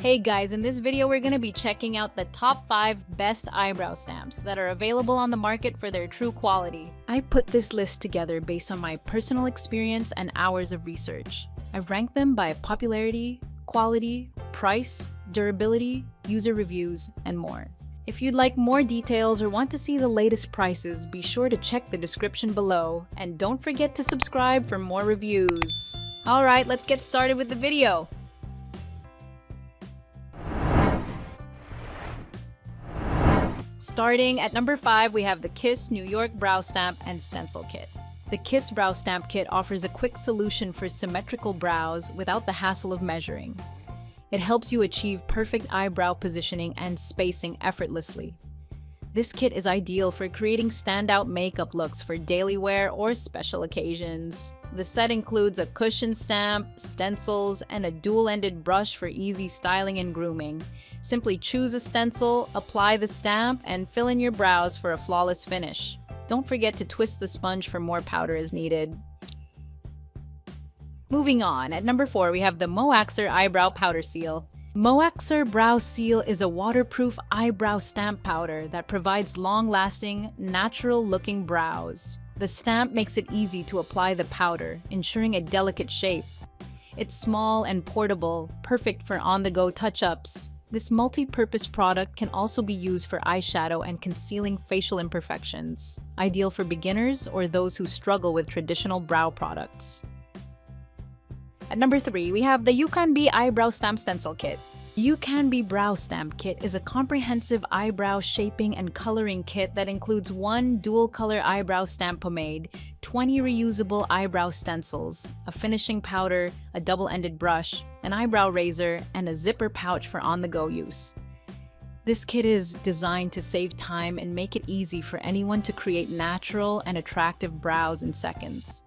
Hey guys, in this video we're going to be checking out the top 5 best eyebrow stamps that are available on the market for their true quality. I put this list together based on my personal experience and hours of research. I've ranked them by popularity, quality, price, durability, user reviews, and more. If you'd like more details or want to see the latest prices, be sure to check the description below, and don't forget to subscribe for more reviews. Alright, let's get started with the video! Starting at number 5, we have the Kiss New York Brow Stamp and Stencil Kit. The Kiss Brow Stamp Kit offers a quick solution for symmetrical brows without the hassle of measuring. It helps you achieve perfect eyebrow positioning and spacing effortlessly. This kit is ideal for creating standout makeup looks for daily wear or special occasions. The set includes a cushion stamp, stencils, and a dual-ended brush for easy styling and grooming. Simply choose a stencil, apply the stamp, and fill in your brows for a flawless finish. Don't forget to twist the sponge for more powder as needed. Moving on, at number 4 we have the Moakxer Eyebrow Powder Seal. Moakxer Brow Seal is a waterproof eyebrow stamp powder that provides long-lasting, natural-looking brows. The stamp makes it easy to apply the powder, ensuring a delicate shape. It's small and portable, perfect for on-the-go touch-ups. This multi-purpose product can also be used for eyeshadow and concealing facial imperfections, ideal for beginners or those who struggle with traditional brow products. At number 3, we have the UCANBE Eyebrow Stamp Stencil Kit. UCANBE Brow Stamp Kit is a comprehensive eyebrow shaping and coloring kit that includes 1 dual-color eyebrow stamp pomade, 20 reusable eyebrow stencils, a finishing powder, a double-ended brush, an eyebrow razor, and a zipper pouch for on-the-go use. This kit is designed to save time and make it easy for anyone to create natural and attractive brows in seconds.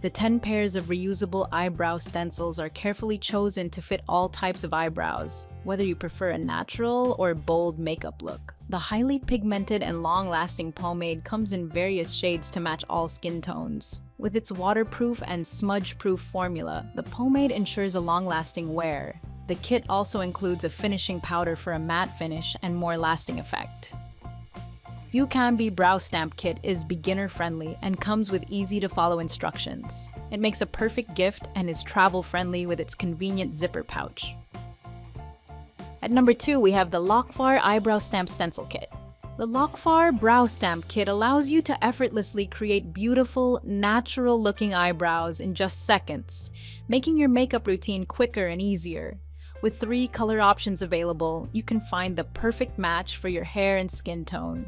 The 10 pairs of reusable eyebrow stencils are carefully chosen to fit all types of eyebrows, whether you prefer a natural or bold makeup look. The highly pigmented and long-lasting pomade comes in various shades to match all skin tones. With its waterproof and smudge-proof formula, the pomade ensures a long-lasting wear. The kit also includes a finishing powder for a matte finish and more lasting effect. UCANBE Brow Stamp Kit is beginner-friendly and comes with easy-to-follow instructions. It makes a perfect gift and is travel-friendly with its convenient zipper pouch. At number 2, we have the LOKFAR Eyebrow Stamp Stencil Kit. The LOKFAR Brow Stamp Kit allows you to effortlessly create beautiful, natural-looking eyebrows in just seconds, making your makeup routine quicker and easier. With 3 color options available, you can find the perfect match for your hair and skin tone.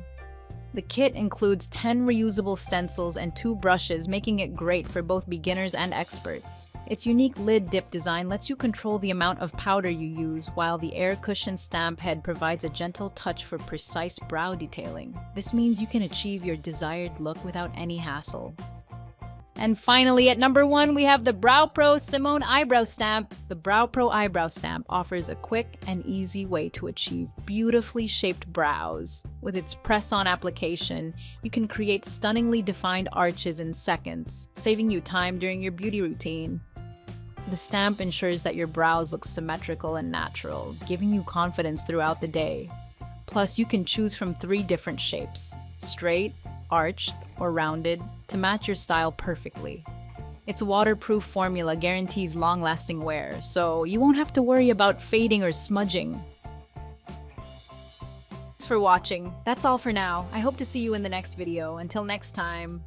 The kit includes 10 reusable stencils and 2 brushes, making it great for both beginners and experts. Its unique lid dip design lets you control the amount of powder you use, while the air cushion stamp head provides a gentle touch for precise brow detailing. This means you can achieve your desired look without any hassle. And finally, at number 1, we have the BrowPro Simone Eyebrow Stamp. The BrowPro Eyebrow Stamp offers a quick and easy way to achieve beautifully shaped brows. With its press-on application, you can create stunningly defined arches in seconds, saving you time during your beauty routine. The stamp ensures that your brows look symmetrical and natural, giving you confidence throughout the day. Plus, you can choose from 3 different shapes: straight, arched, or rounded, to match your style perfectly. Its waterproof formula guarantees long-lasting wear, so you won't have to worry about fading or smudging. Thanks for watching. That's all for now. I hope to see you in the next video. Until next time.